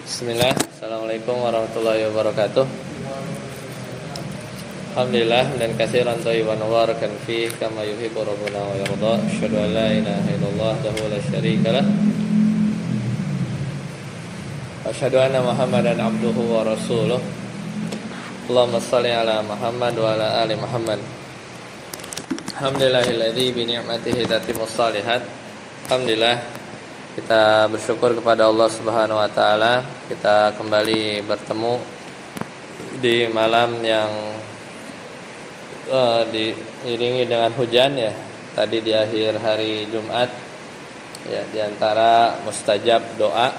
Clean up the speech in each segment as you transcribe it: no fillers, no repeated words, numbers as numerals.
Bismillah, Assalamualaikum warahmatullahi wabarakatuh. Alhamdulillah dan katsiran thayyiban mubarakan fi kama yuhibbu rabbuna wa yarda. Asyhadu an la ilaha illallah wahdahu la syarika lah. Asyhadu anna Muhammadan abduhu wa rasuluh. Allahumma shalli ala Muhammad wa ala ali Muhammad. Alhamdulillahilladzi bi ni'matihi tatimmus shalihat. Alhamdulillah, kita bersyukur kepada Allah Subhanahu wa taala. Kita kembali bertemu di malam yang diiringi dengan hujan ya. Tadi di akhir hari Jumat ya, di antara mustajab doa.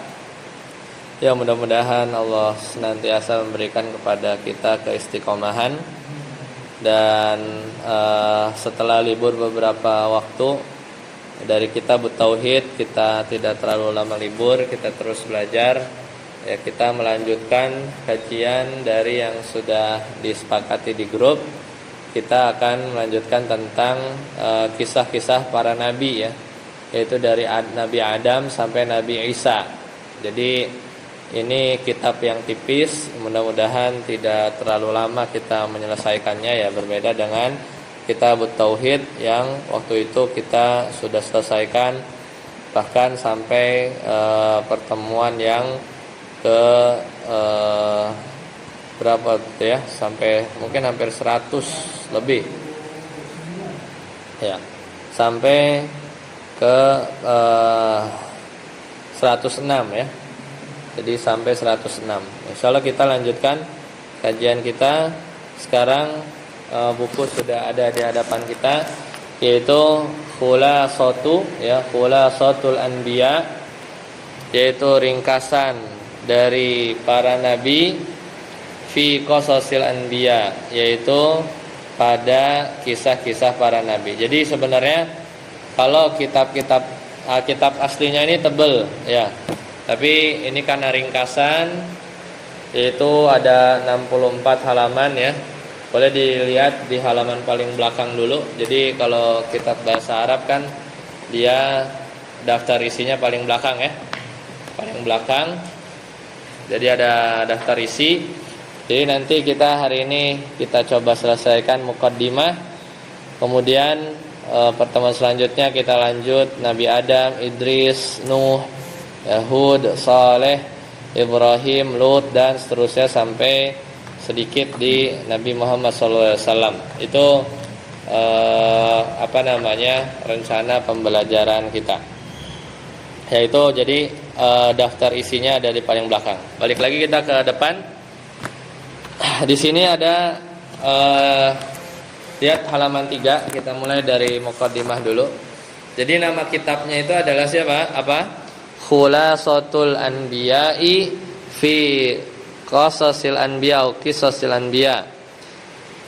Ya, mudah-mudahan Allah senantiasa memberikan kepada kita keistiqomahan. Dan setelah libur beberapa waktu dari kitab Tauhid, kita tidak terlalu lama libur, kita terus belajar. Ya, kita melanjutkan kajian dari yang sudah disepakati di grup. Kita akan melanjutkan tentang kisah-kisah para nabi ya, yaitu dari Nabi Adam sampai Nabi Isa. Jadi ini kitab yang tipis, mudah-mudahan tidak terlalu lama kita menyelesaikannya ya, berbeda dengan kitab Tauhid yang waktu itu kita sudah selesaikan bahkan sampai pertemuan yang ke berapa ya, sampai mungkin hampir 100 lebih ya, sampai ke 106 ya. Jadi sampai 106. Insyaallah kita lanjutkan kajian kita. Sekarang buku sudah ada di hadapan kita, yaitu Khulasatul Anbiya, yaitu ringkasan dari para nabi fi qasasil anbiya, yaitu pada kisah-kisah para nabi. Jadi sebenarnya kalau kitab aslinya ini tebal ya, tapi ini karena ringkasan, yaitu ada 64 halaman ya. Boleh dilihat di halaman paling belakang dulu. Jadi kalau kitab bahasa Arab kan dia daftar isinya paling belakang ya, paling belakang. Jadi ada daftar isi. Jadi nanti kita hari ini kita coba selesaikan muqaddimah. Kemudian pertemuan selanjutnya kita lanjut Nabi Adam, Idris, Nuh, Hud, Saleh, Ibrahim, Lut, dan seterusnya sampai sedikit di Nabi Muhammad SAW. Itu rencana pembelajaran kita. Yaitu jadi daftar isinya ada di paling belakang. Balik lagi kita ke depan. Di sini ada lihat halaman 3. Kita mulai dari muqaddimah dulu. Jadi nama kitabnya itu adalah siapa? Khulasatul Anbiya'i fi Qasasil Anbiya atau Qisasil Anbiya.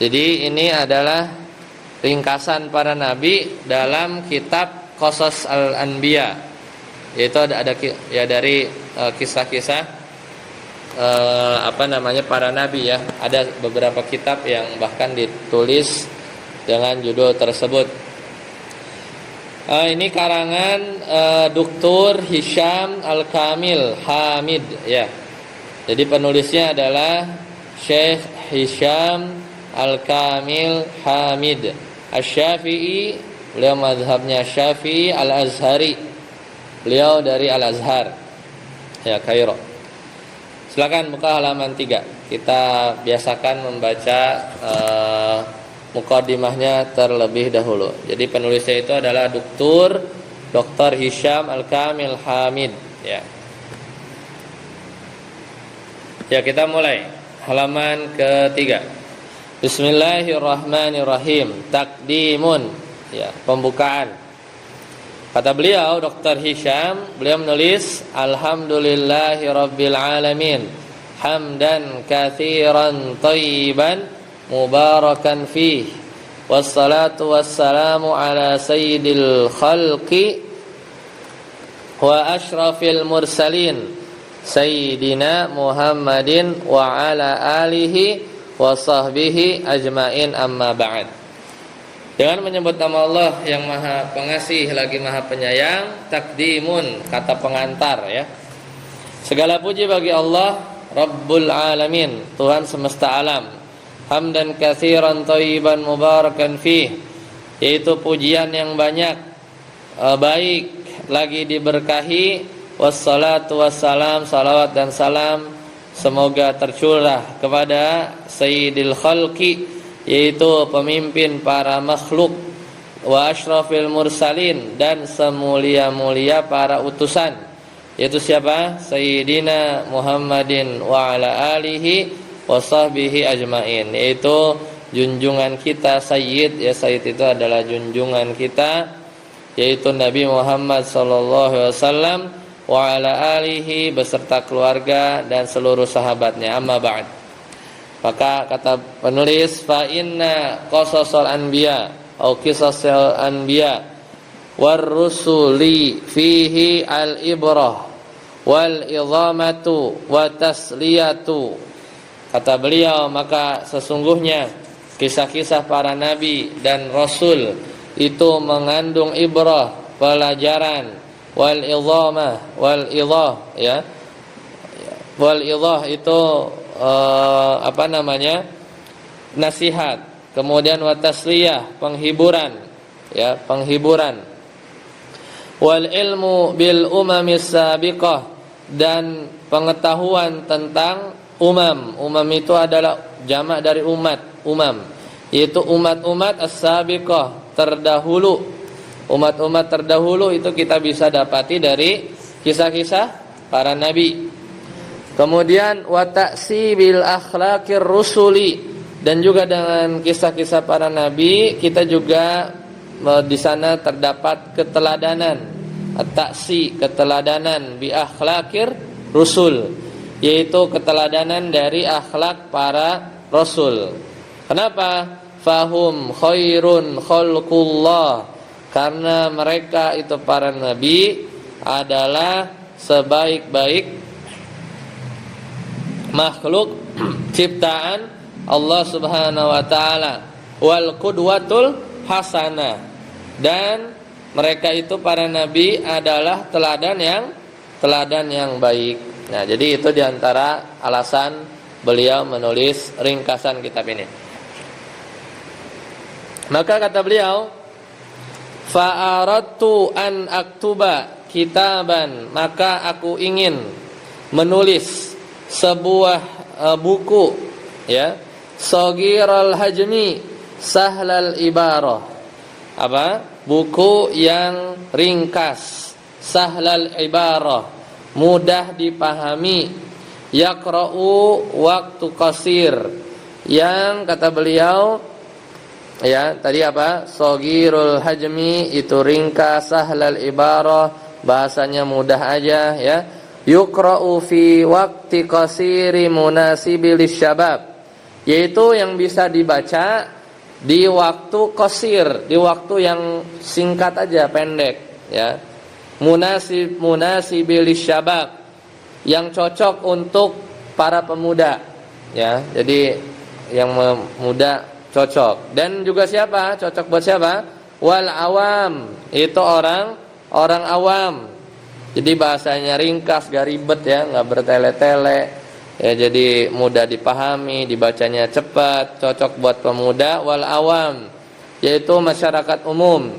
Jadi ini adalah ringkasan para nabi dalam kitab Qasas al-Anbiya. Yaitu ada ya dari kisah-kisah para nabi ya. Ada beberapa kitab yang bahkan ditulis dengan judul tersebut. Ini karangan Dr. Hisham Al-Kamil Hamid ya. Jadi penulisnya adalah Syekh Hisham Al-Kamil Hamid Asy-Syafi'i. Beliau mazhabnya Syafi'i Al-Azhari. Beliau dari Al-Azhar ya, Kairo. Silakan buka halaman 3. Kita biasakan membaca muqaddimahnya terlebih dahulu. Jadi penulisnya itu adalah Dr. Hisham Al-Kamil Hamid ya. Ya, kita mulai halaman ke-3. Bismillahirrahmanirrahim. Takdimun ya, pembukaan. Kata beliau Dr. Hisham, beliau menulis Alhamdulillahirabbil alamin hamdan katsiran thayyiban mubarakan fih, wassalatu wassalamu ala sayyidil khalqi wa asyrafil mursalin Sayyidina Muhammadin wa ala alihi wa sahbihi ajmain, amma ba'd. Dengan menyebut nama Allah yang Maha Pengasih lagi Maha Penyayang. Takdimun, kata pengantar ya. Segala puji bagi Allah Rabbul Alamin, Tuhan semesta alam. Hamdan katsiran thayyiban mubarakan fih, yaitu pujian yang banyak, baik, lagi diberkahi. Wassalatu wassalam, salawat dan salam semoga tercurah kepada Sayyidil Khalqi, yaitu pemimpin para makhluk, wa asyrafil mursalin, dan semulia-mulia para utusan, yaitu siapa? Sayyidina Muhammadin wa ala alihi wa sahbihi ajmain, yaitu junjungan kita Sayyid, ya Sayyid itu adalah junjungan kita, yaitu Nabi Muhammad sallallahu alaihi wasallam wa ala alihi beserta keluarga dan seluruh sahabatnya. Amma ba'd. Maka kata penulis, fa inna qasasul anbiya atau qisasul anbiya war rusuli fihi al ibrah wal idhamatu wa tasliyatu. Kata beliau, maka sesungguhnya kisah-kisah para nabi dan rasul itu mengandung ibrah, pelajaran, wal idhamah, wal idah, ya. Wal idah itu nasihat. Kemudian wa tasliyah, penghiburan, ya, penghiburan. Wal ilmu bil umamis sabiqah, dan pengetahuan tentang umam. Umam itu adalah jamak dari umat, umam, yaitu umat-umat as-sabiqah, terdahulu. Umat-umat terdahulu itu kita bisa dapati dari kisah-kisah para nabi. Kemudian wa ta'sibil akhlaqir rusuli, dan juga dengan kisah-kisah para nabi kita juga di sana terdapat keteladanan, at-ta'si, keteladanan bi akhlaqir rusul, yaitu keteladanan dari akhlak para rasul. Kenapa? Fahum khairun khalqullah, karena mereka itu para nabi adalah sebaik-baik makhluk ciptaan Allah Subhanahu wa taala, wal qudwatul hasanah, dan mereka itu para nabi adalah teladan yang baik. Nah, jadi itu diantara alasan beliau menulis ringkasan kitab ini. Maka kata beliau, fa'aradtu an aktuba kitaban, maka aku ingin menulis sebuah buku, ya, saghiral hajmi sahlal ibarah. Apa? Buku yang ringkas, sahlal ibarah, mudah dipahami, yaqra'u waktu qasir, yang kata beliau, ya, tadi apa? Shaghirul hajmi itu ringkas, sahlal ibarah bahasanya mudah aja, ya. Yuqra'u fi waqti qasiri munasibil syabab, yaitu yang bisa dibaca di waktu qasir, di waktu yang singkat aja, pendek, ya. Munasibil syabab, yang cocok untuk para pemuda, ya. Jadi yang muda cocok. Dan juga siapa? Cocok buat siapa? Wal awam, itu orang awam. Jadi bahasanya ringkas, gak ribet, ya, gak bertele-tele, ya, jadi mudah dipahami, dibacanya cepat, cocok buat pemuda. Wal awam, yaitu masyarakat umum.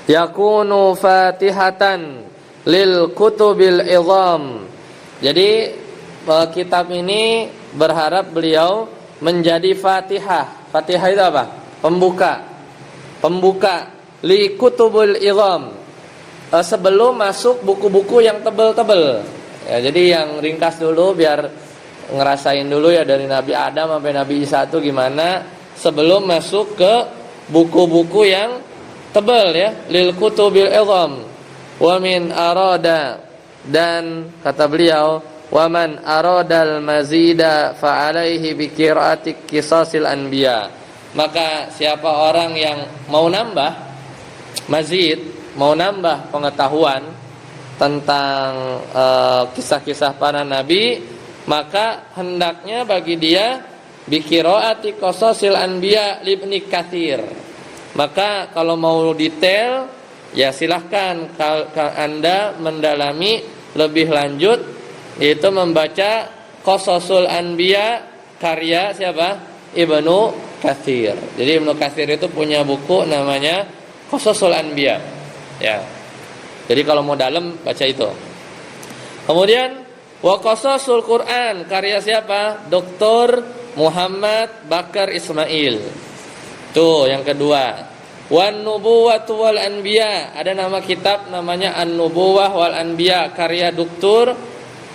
Yakunu fatihatan lil kutubil idham. Jadi kitab ini berharap beliau menjadi fatihah. Fatihah itu apa? Pembuka li kutubul idham, sebelum masuk buku-buku yang tebel-tebel, ya. Jadi yang ringkas dulu biar ngerasain dulu, ya, dari Nabi Adam sampai Nabi Isa itu gimana, sebelum masuk ke buku-buku yang tebel, ya, lil kutubil idham. Wa min arada, dan kata beliau, wa man aradal mazida fa alaihi bi qiraati qisasil anbiya. Maka siapa orang yang mau nambah mazid, mau nambah pengetahuan tentang kisah-kisah para nabi, maka hendaknya bagi dia bi qiraati qisasil anbiya libni Katsir. Maka kalau mau detail, ya silahkan Anda mendalami lebih lanjut yaitu membaca Qasasul Anbiya karya siapa? Ibnu Katsir. Jadi Ibnu Katsir itu punya buku namanya Qasasul Anbiya. Ya. Jadi kalau mau dalam baca itu. Kemudian wa Qasasul Quran karya siapa? Dr. Muhammad Bakar Ismail. Tuh yang kedua. Wan Nubuwatu wal Anbiya, ada nama kitab namanya An-Nubuwah wal Anbiya karya Dr.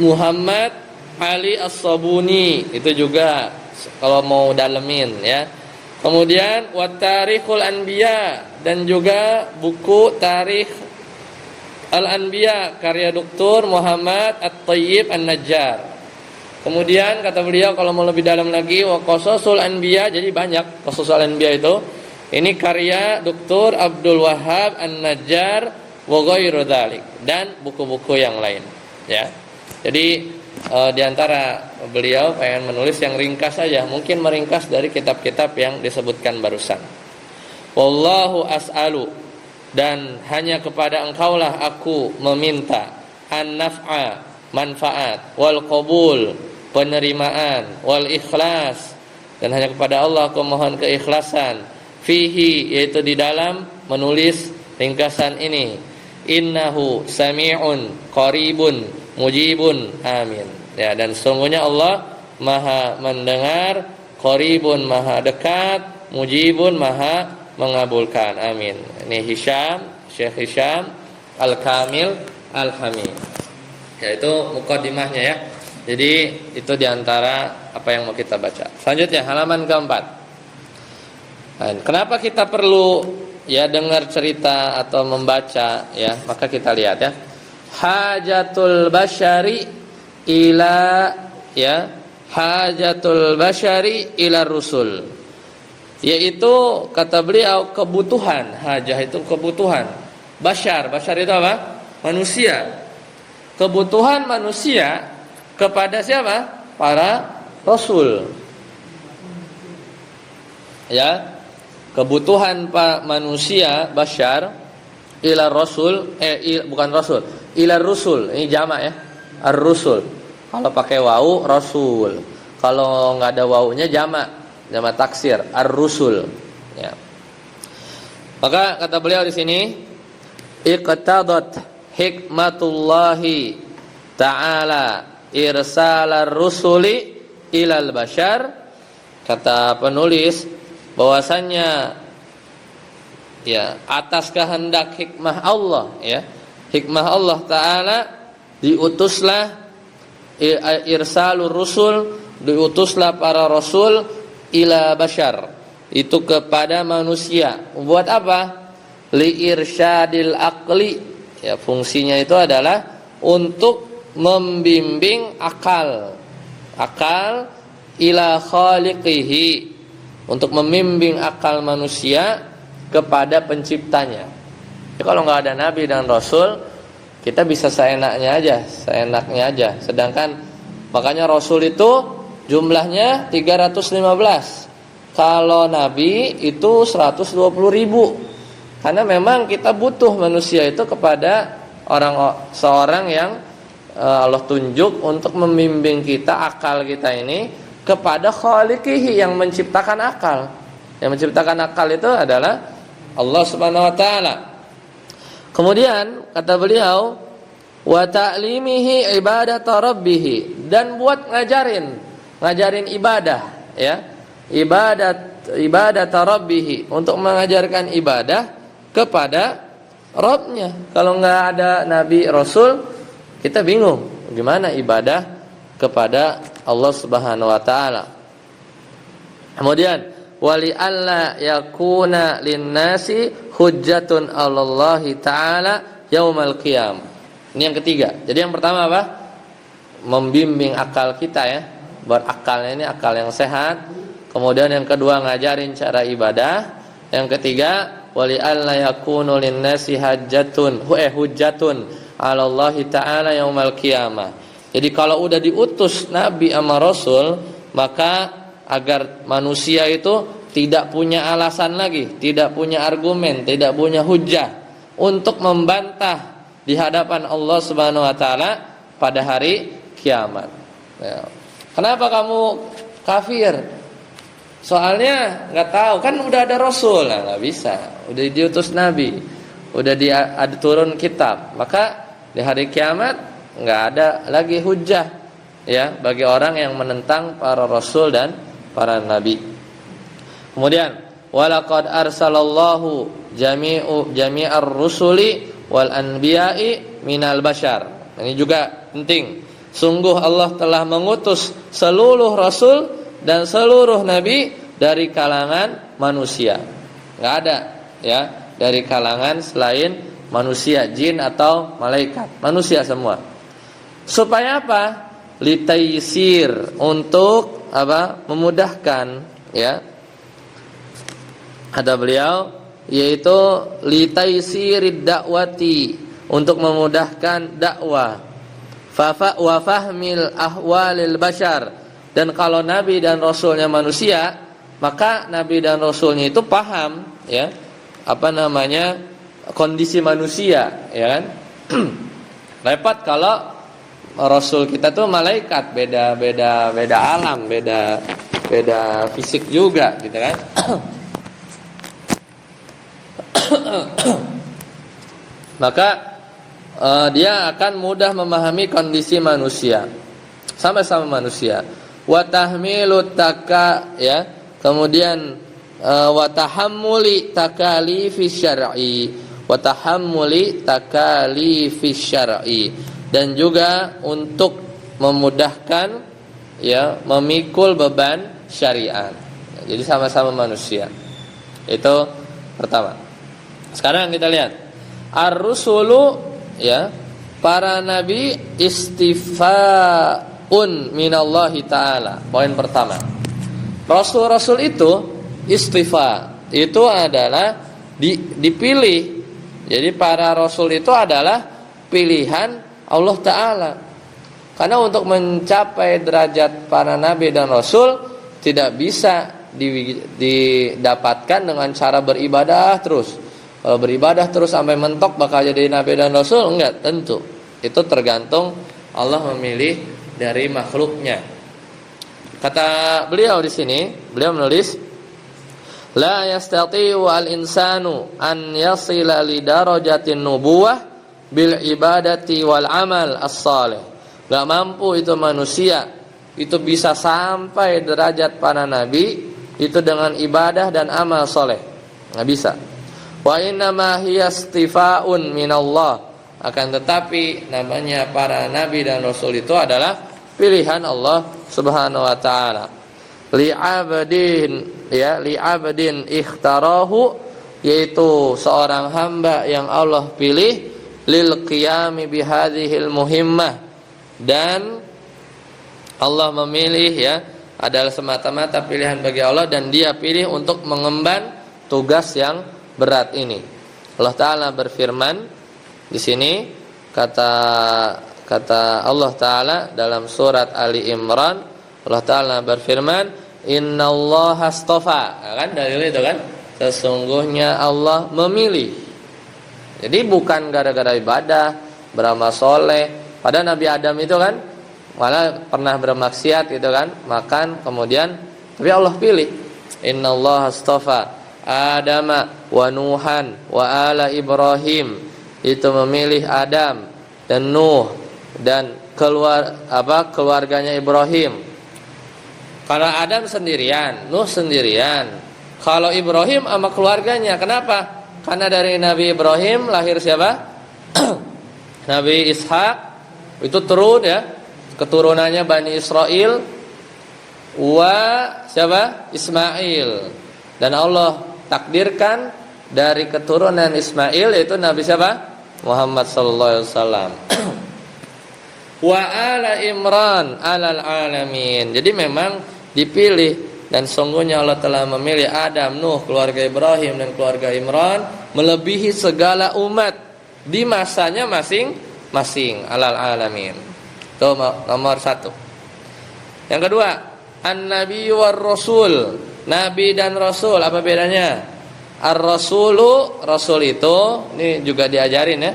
Muhammad Ali As-Sabuni. Itu juga kalau mau dalemin ya. Kemudian Wat Tarikhul Anbiya, dan juga buku Tarikh Al-Anbiya karya Dr. Muhammad At-Tayyib An-Najjar. Kemudian kata beliau kalau mau lebih dalam lagi wa Qasasul Anbiya, jadi banyak Qasasul Anbiya itu. Ini karya Dr. Abdul Wahab An-Najjar wa ghairu dzalik, dan buku-buku yang lain ya. Jadi di antara beliau pengen menulis yang ringkas saja, mungkin meringkas dari kitab-kitab yang disebutkan barusan. Wallahu as'alu, dan hanya kepada Engkaulah aku meminta, an-naf'a, manfaat, wal qabul, penerimaan, wal ikhlas, dan hanya kepada Allah aku mohon keikhlasan, fihi, yaitu di dalam menulis ringkasan ini. Innahu sami'un qaribun mujibun, amin ya. Dan sesungguhnya Allah maha mendengar, qaribun maha dekat, mujibun maha mengabulkan, amin. Ini Syekh Hisham Al-Kamil Al-Hamid, yaitu muqaddimahnya ya. Jadi itu diantara apa yang mau kita baca. Selanjutnya halaman keempat. Kenapa kita perlu ya dengar cerita atau membaca ya? Maka kita lihat ya. Hajatul basyari ila ya, hajatul basyari ila rusul. Yaitu kata beliau kebutuhan, hajah itu kebutuhan. Basyar itu apa? Manusia. Kebutuhan manusia kepada siapa? Para rasul. Ya. Kebutuhan manusia basyar ila rasul, bukan rasul, ila rusul, ini jamak ya, ar-rusul. Kalau pakai wau rasul, kalau nggak ada waunya jamak taksir, ar-rusul ya. Maka kata beliau di sini, iqtadat hikmatullahi ta'ala irsalar rusuli ilal basyar. Kata penulis bahwasannya ya atas kehendak hikmah Allah ya, hikmah Allah Ta'ala diutuslah irsalur rusul, diutuslah para rasul ila basyar, itu kepada manusia. Buat apa? Li irsyadil aqli ya, fungsinya itu adalah untuk membimbing akal ila khaliqihi, untuk membimbing akal manusia kepada penciptanya. Jadi kalau nggak ada nabi dan rasul, kita bisa seenaknya aja. Sedangkan makanya rasul itu jumlahnya 315. Kalau nabi itu 120.000. Karena memang kita butuh manusia itu kepada seorang yang Allah tunjuk untuk membimbing kita, akal kita ini kepada khaliqihi, yang menciptakan akal. Yang menciptakan akal itu adalah Allah Subhanahu wa taala. Kemudian kata beliau wa ta'limihi ibadata rabbih, dan buat ngajarin ibadah ya. Ibadat rabbih, untuk mengajarkan ibadah kepada Rabbnya. Kalau enggak ada nabi rasul, kita bingung gimana ibadah kepada Allah Subhanahu wa taala. Kemudian wali alla yakuna linnasi hujjatun 'alallahi ta'ala yaumal qiyam. Ini yang ketiga. Jadi yang pertama apa? Membimbing akal kita ya. Buat akalnya ini akal yang sehat. Kemudian yang kedua ngajarin cara ibadah. Yang ketiga wali alla yakunu linnasi hujjatun 'alallahi ta'ala yaumal qiyamah. Jadi kalau udah diutus nabi sama rasul, maka agar manusia itu tidak punya alasan lagi, tidak punya argumen, tidak punya hujah untuk membantah di hadapan Allah Subhanahu wa taala pada hari kiamat. Ya. Kenapa kamu kafir? Soalnya nggak tahu, kan udah ada Rasul, nah, nggak bisa. Udah diutus Nabi, udah ada turun kitab. Maka di hari kiamat nggak ada lagi hujah ya bagi orang yang menentang para Rasul dan para Nabi. Kemudian walaqad arsalallahu jami'ar rusuli wal anbiya'i minal bashar. Ini juga penting. Sungguh Allah telah mengutus seluruh rasul dan seluruh nabi dari kalangan manusia. Enggak ada ya dari kalangan selain manusia, jin atau malaikat. Manusia semua. Supaya apa? Litaysir, untuk apa? Memudahkan ya. Ada beliau yaitu litaysirid dakwati, untuk memudahkan dakwah. Wa fahmil ahwalil bashar, dan kalau nabi dan rasulnya manusia, maka nabi dan rasulnya itu paham ya kondisi manusia, ya kan? Repot kalau rasul kita tuh malaikat, beda alam, beda fisik juga gitu kan. Maka dia akan mudah memahami kondisi manusia, sama-sama manusia. Wa tahmilut taka, ya, kemudian wa tahammuli takalifis syar'i, wa tahammuli takalifis syar'i, dan juga untuk memudahkan ya memikul beban syariat. Jadi sama-sama manusia. Itu pertama. Sekarang kita lihat ar-rusulu, ya, para nabi istifaun minallahi ta'ala. Poin pertama, rasul-rasul itu istifa, itu adalah dipilih. Jadi para rasul itu adalah pilihan Allah Ta'ala. Karena untuk mencapai derajat para nabi dan rasul tidak bisa didapatkan dengan cara beribadah terus. Kalau beribadah terus sampai mentok bakal jadi nabi dan rasul, enggak, tentu. Itu tergantung Allah memilih dari makhluknya. Kata beliau di sini, beliau menulis, la yastati'u al-insanu an yasila li darajatin nubuwah bil ibadati wal amal as-salih. Enggak mampu itu manusia itu bisa sampai derajat para nabi itu dengan ibadah dan amal soleh. Enggak bisa. Wa innama hiya istifaun minallah, akan tetapi namanya para nabi dan rasul itu adalah pilihan Allah Subhanahu wa taala. Li'abdin, ya, li'abdin ikhtarahu, yaitu seorang hamba yang Allah pilih lil qiyami bihadhil muhimmah, dan Allah memilih, ya, adalah semata-mata pilihan bagi Allah, dan dia pilih untuk mengemban tugas yang berat ini. Allah Ta'ala berfirman di sini, kata Allah Ta'ala dalam surat Ali Imran, Allah Ta'ala berfirman, innallaha astafa, kan dalil itu kan, sesungguhnya Allah memilih. Jadi bukan gara-gara ibadah, beramal soleh. Pada Nabi Adam itu kan malah pernah bermaksiat gitu kan, makan kemudian, tapi Allah pilih. Innallaha astafa Adama wa Nuhan wa ala Ibrahim, itu memilih Adam dan Nuh dan keluarganya Ibrahim. Kalau Adam sendirian, Nuh sendirian. Kalau Ibrahim sama keluarganya. Kenapa? Karena dari Nabi Ibrahim lahir siapa? Nabi Ishak, itu turun, ya, keturunannya Bani Israel, wa siapa? Ismail. Dan Allah takdirkan dari keturunan Ismail yaitu Nabi siapa? Muhammad sallallahu alaihi wasallam. Wa ala Imran alal alamin. Jadi memang dipilih, dan sungguhnya Allah telah memilih Adam, Nuh, keluarga Ibrahim dan keluarga Imran melebihi segala umat di masanya masing-masing, alal alamin. Itu nomor 1. Yang kedua, an-nabi war rasul. Nabi dan rasul, apa bedanya? Ar-rasulu, rasul itu, ini juga diajarin, ya,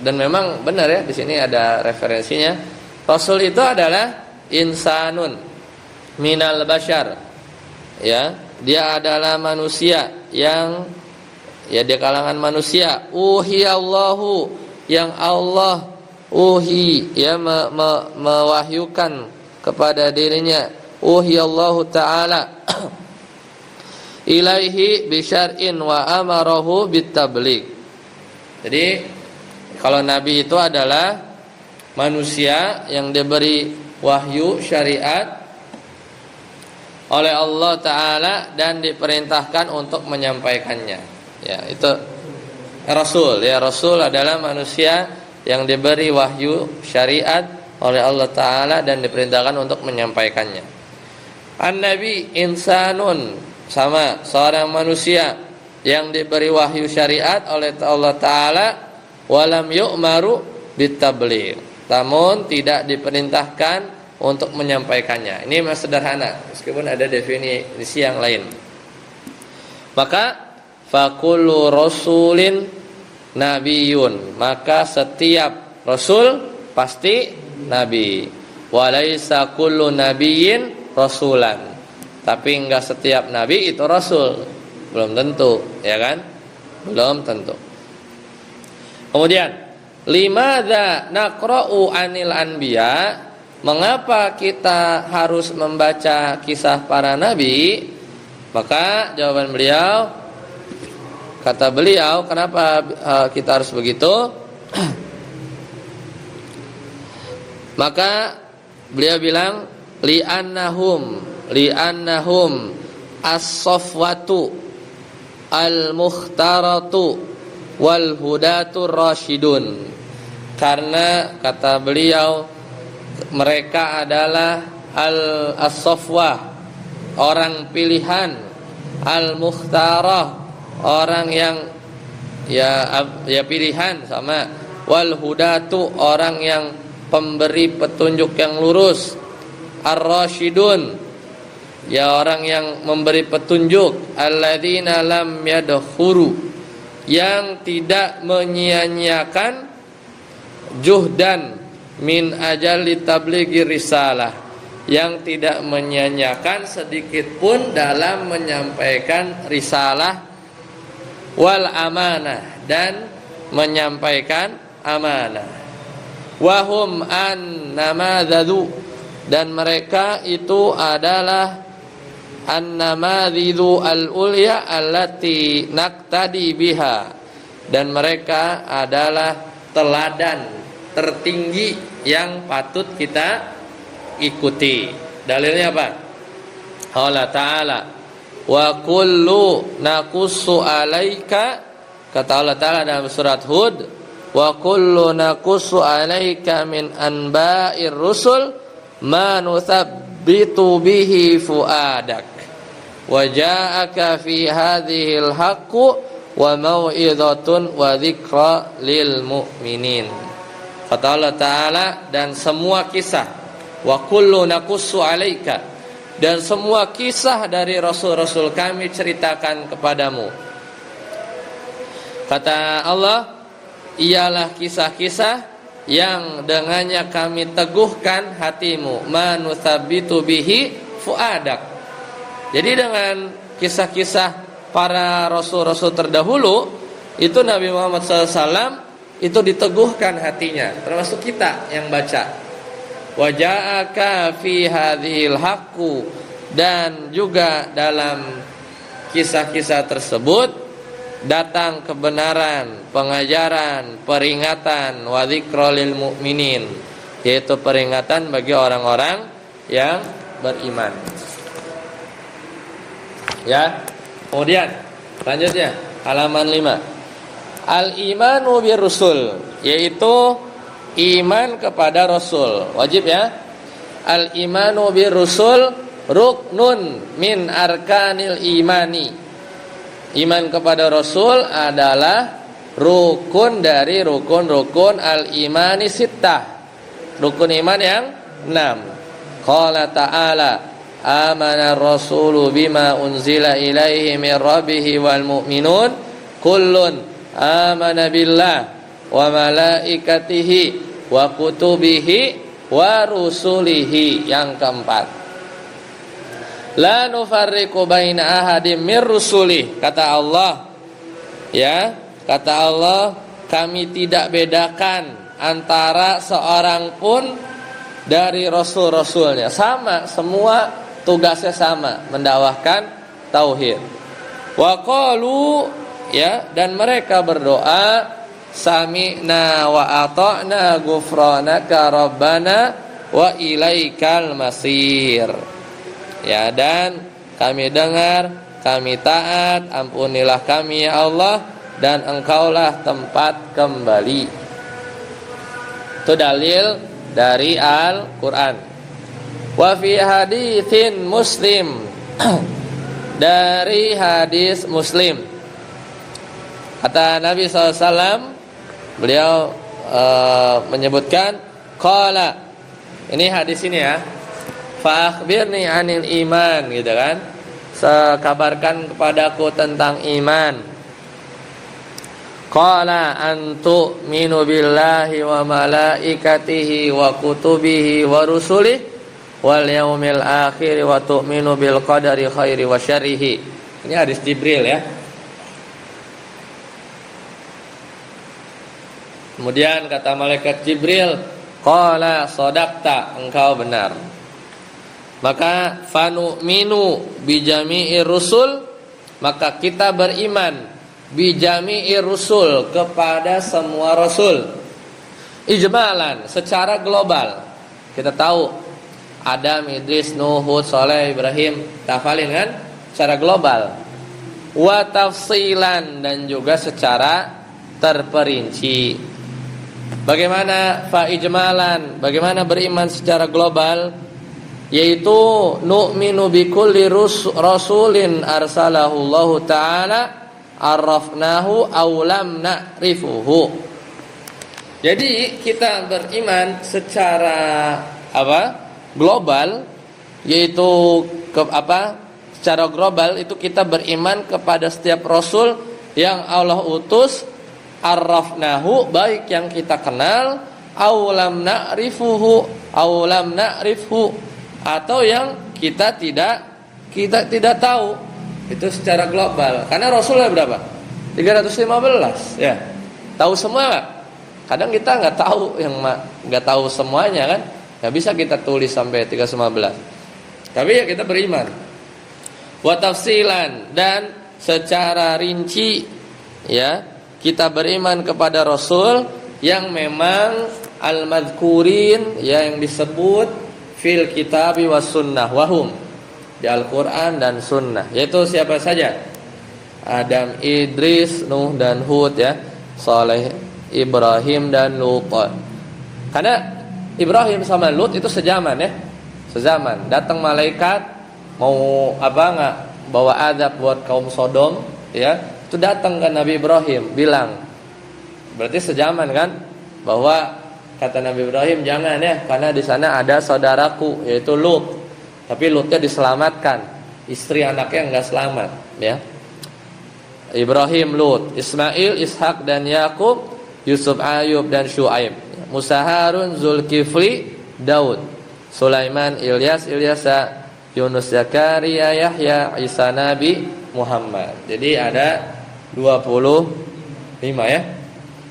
Dan memang benar ya, di sini ada referensinya. Rasul itu adalah insanun minal bashar. Ya, dia adalah manusia yang ya di kalangan manusia. Uhiyallahu, yang Allah ya mewahyukan kepada dirinya. Uhiyallahu ta'ala ilaihi bisyar'in wa amarahu bitabligh. Jadi kalau nabi itu adalah manusia yang diberi wahyu syariat oleh Allah Ta'ala dan diperintahkan untuk menyampaikannya. Ya, itu Rasul. Ya, Rasul adalah manusia yang diberi wahyu syariat oleh Allah Ta'ala dan diperintahkan untuk menyampaikannya. An-Nabi insanun, sama seorang manusia yang diberi wahyu syariat oleh Allah Ta'ala, walam yu'maru bitabligh, namun tidak diperintahkan untuk menyampaikannya. Ini masih sederhana, meskipun ada definisi yang lain. Maka fakullu rasulin nabiyun, maka setiap rasul pasti nabi. Walaisa kullu nabiyyin rasulan, tapi enggak setiap nabi itu rasul. Belum tentu, ya kan? Belum tentu. Kemudian, limadza naqra'u anil anbiya? Mengapa kita harus membaca kisah para nabi? Maka jawaban beliau, kata beliau, kenapa kita harus begitu? Maka beliau bilang li'annahum as-safwatu al-mukhtaratu wal hudatur rasyidun. Karena kata beliau, mereka adalah as-safwah, orang pilihan, al-mukhtarah, orang yang ya pilihan, sama wal hudatu, orang yang pemberi petunjuk yang lurus, ar-rasyidun, ya orang yang memberi petunjuk, alladzina lam yadkhuru, yang tidak menyia-nyiakan juhdan min ajali tablighi risalah, yang tidak menyia-nyiakan sedikit pun dalam menyampaikan risalah, wal amanah, dan menyampaikan amanah. Wahum an namadzu, dan mereka itu adalah an-namadzu al-ulya allati naqtadi biha, dan mereka adalah teladan tertinggi yang patut kita ikuti. Dalilnya apa? Allah Ta'ala, wa kullu naqussu alaika, kata Allah Ta'ala dalam surat Hud, wa kullu naqussu alaika min anba'ir rusul ma nuthabbitu bihi fuadak wa ja'aka fi hadhil haqqu wa mau'izatun wa dzikra lil mu'minin. Kata Allah Ta'ala, dan semua kisah, wa kullu naqussu alaika, dan semua kisah dari rasul-rasul kami ceritakan kepadamu. Kata Allah, ialah kisah-kisah yang dengannya kami teguhkan hatimu, manutsabitu bihi fuadak. Jadi dengan kisah-kisah para rasul-rasul terdahulu itu, Nabi Muhammad SAW itu diteguhkan hatinya, termasuk kita yang baca. Wa ja'aka fi hadhil haqqu, dan juga dalam kisah-kisah tersebut datang kebenaran, pengajaran, peringatan, wa dzikra lil mu'minin, yaitu peringatan bagi orang-orang yang beriman. Ya. Kemudian selanjutnya halaman 5. Al-imanu bir rusul, yaitu iman kepada rasul. Wajib ya. Al-imanu bir rusul ruknun min arkanil imani. Iman kepada rasul adalah rukun dari rukun-rukun al-imani sittah. Rukun iman yang 6. Qala ta'ala, amana ar-rasulu bima unzila ilaihi min rabbih wal mu'minun kullun amana billah wa malaikatihi wa kutubihi wa rusulihi. Yang keempat, la nufarriqu baina ahadim mir rusulih. Kata Allah, ya, kata Allah, kami tidak bedakan antara seorang pun dari rasul-rasulnya. Sama, semua tugasnya sama, mendakwahkan tauhid. Wa qalu, ya, dan mereka berdoa, sami'na wa ata'na ghufranaka rabbana wa ilaikal masir. Ya, dan kami dengar, kami taat, ampunilah kami ya Allah, dan engkaulah tempat kembali. Itu dalil dari Al-Quran. Wa fi haditsin Muslim dari hadis Muslim, kata Nabi SAW, beliau menyebutkan, qala, ini hadis ini ya, fa akhbirni anil iman, gitu kan, kabarkan kepadaku tentang iman. Qala antu minu billahi wa malaikatihi wa kutubihi wa rusulih wal yaumil akhir wa tu'minu bil qadari khairi wa syarrihi. Ini hadis Jibril ya. Kemudian kata malaikat Jibril, qala sadaqta, engkau benar. Maka fanu'minu bijami'ir rusul, maka kita beriman bijami'ir rusul, kepada semua rasul. Ijmalan, secara global. Kita tahu Adam, Idris, Nuh, Hud, Saleh, Ibrahim, tafalin kan? Secara global. Wa tafsilan, dan juga secara terperinci. Bagaimana fa ijmalan? Bagaimana beriman secara global? Yaitu nu'minu bikulli rasulin arsalahu Allah Ta'ala arrafnahu awlam na'rifuhu. Jadi kita beriman secara global, yaitu secara global itu kita beriman kepada setiap rasul yang Allah utus, arrafnahu, baik yang kita kenal, awlam na'rifuhu, atau yang kita tidak tahu. Itu secara global. Karena rasulnya berapa? 315 ya. Tahu semua enggak? Kadang kita enggak tahu, enggak tahu semuanya kan? Enggak bisa kita tulis sampai 315. Tapi ya kita beriman. Wa tafsilan, dan secara rinci ya, kita beriman kepada rasul yang memang al-madhkurin, ya, yang disebut fil kitabi was sunnah wahum, di Al-Quran dan Sunnah. Yaitu siapa saja? Adam, Idris, Nuh dan Hud ya, Saleh, Ibrahim dan Lut. Karena Ibrahim sama Lut itu sezaman ya, sezaman. Datang malaikat mau nggak bawa adab buat kaum Sodom ya, itu datang ke Nabi Ibrahim bilang, berarti sezaman kan, bahwa kata Nabi Ibrahim, jangan ya, karena di sana ada saudaraku yaitu Lut. Tapi Lutnya diselamatkan, istri anaknya enggak selamat ya. Ibrahim, Lut, Ismail, Ishak dan Yakub, Yusuf, Ayub dan Syuaib, Musa, Harun, Zulkifli, Daud, Sulaiman, Ilyas, Ilyasa, Yunus, Zakaria, Yahya, Isa, Nabi Muhammad. Jadi ada 25 ya.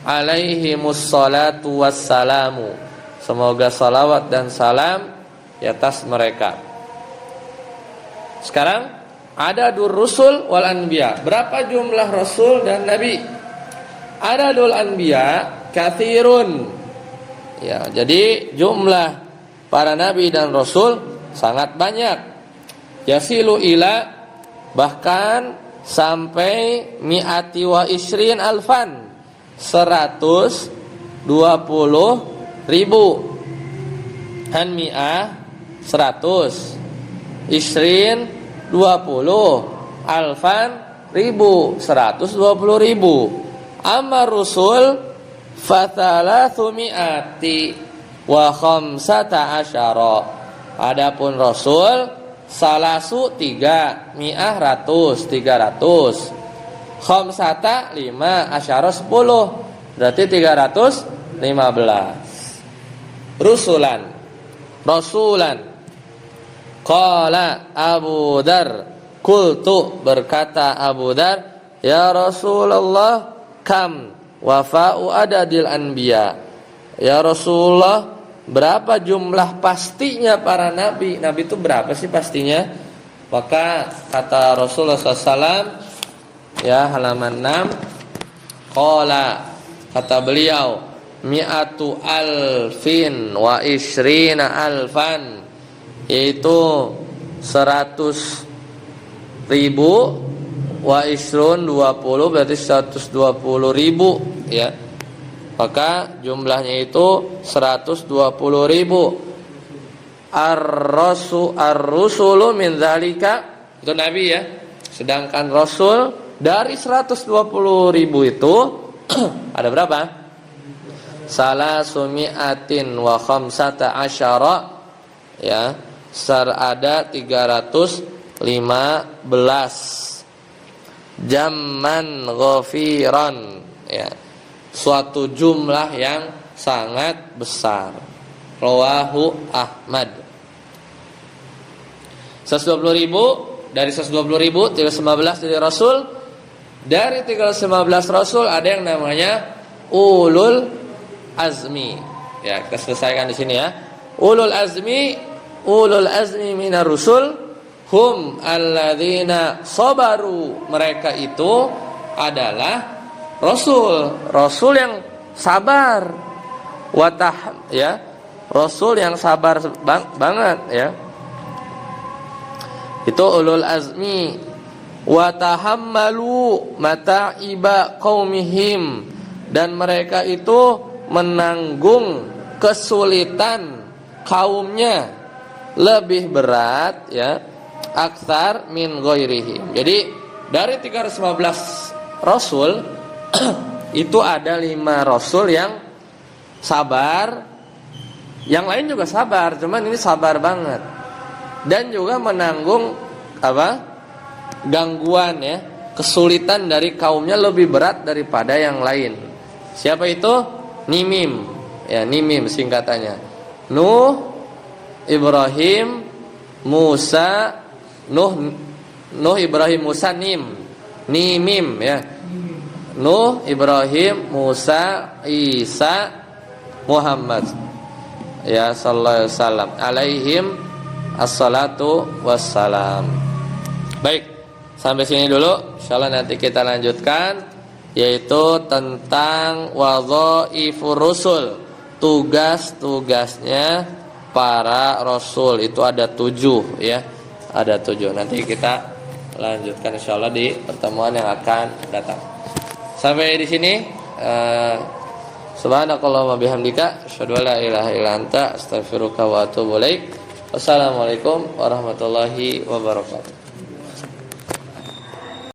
Alaihimus salatu wassalamu, semoga salawat dan salam di atas mereka. Sekarang ada rusul wal anbiya. Berapa jumlah rasul dan nabi? Adadul anbiya katsirun. Ya, jadi jumlah para nabi dan rasul sangat banyak. Yasilu ila, bahkan sampai mi'ati wa isrin alfan, 120.000. Han mi'ah 100, Isrin 20, alfan 1000, 120.000. Amma rusul fathalathu mi'ati wa khamsata asyara. Adapun rasul salasu 3, mi'ah 100, 300, khamsata 5, asyara 10, berarti 315. Rasulan. Qala Abu Dar, qultu berkata Abu Dar, ya Rasulullah, kam wafa'u adadil anbiya. Ya Rasulullah, berapa jumlah pastinya para nabi? Nabi itu berapa sih pastinya? Maka kata Rasulullah SAW, ya halaman 6, qala, kata beliau, mi'atu alfin wa ishrina alfan, yaitu 100.000 wa ishrun 20, berarti 120.000 ya. Maka jumlahnya itu 120.000. Ar-rusulu min dzalika, itu nabi ya. Sedangkan rasul dari 120.000 itu ada berapa? Salasumi'atin wa khamsata asyara, ya. Ada 315 jamman ghafiran, ya. Suatu jumlah yang sangat besar. Rawahu Ahmad. 120.000, dari 120.000 315 dari Rasul. Dari 315 Rasul ada yang namanya ulul azmi. Ya, kita selesaikan di sini ya. Ulul azmi minar rusul hum alladzina sabaru. Mereka itu adalah Rasul yang sabar. Ya. Rasul yang sabar banget ya. Itu ulul azmi. Wa tahammalu mata'iba qaumihim, dan mereka itu menanggung kesulitan kaumnya lebih berat ya, aktsar min ghairihim. Jadi dari 315 rasul itu ada 5 rasul yang sabar, yang lain juga sabar, cuman ini sabar banget, dan juga menanggung gangguan ya, kesulitan dari kaumnya lebih berat daripada yang lain. Siapa itu? Nimim, ya, Nimim singkatannya. Nuh, Ibrahim, Musa, Nuh, Ibrahim, Musa, Nimim ya. Nuh, Ibrahim, Musa, Isa, Muhammad, ya sallallahu alaihi wasallam, alaihim assalatu wassalam. Baik, sampai sini dulu. Insyaallah nanti kita lanjutkan, yaitu tentang wadhaifur rusul, tugas-tugasnya para rasul. Itu ada 7 ya. Ada 7. Nanti kita lanjutkan insyaallah di pertemuan yang akan datang. Sampai di sini, subhanakallahumma bihamdika asyhadu an la ilaha illa anta astaghfiruka wa atubu ilaik. Wassalamualaikum warahmatullahi wabarakatuh.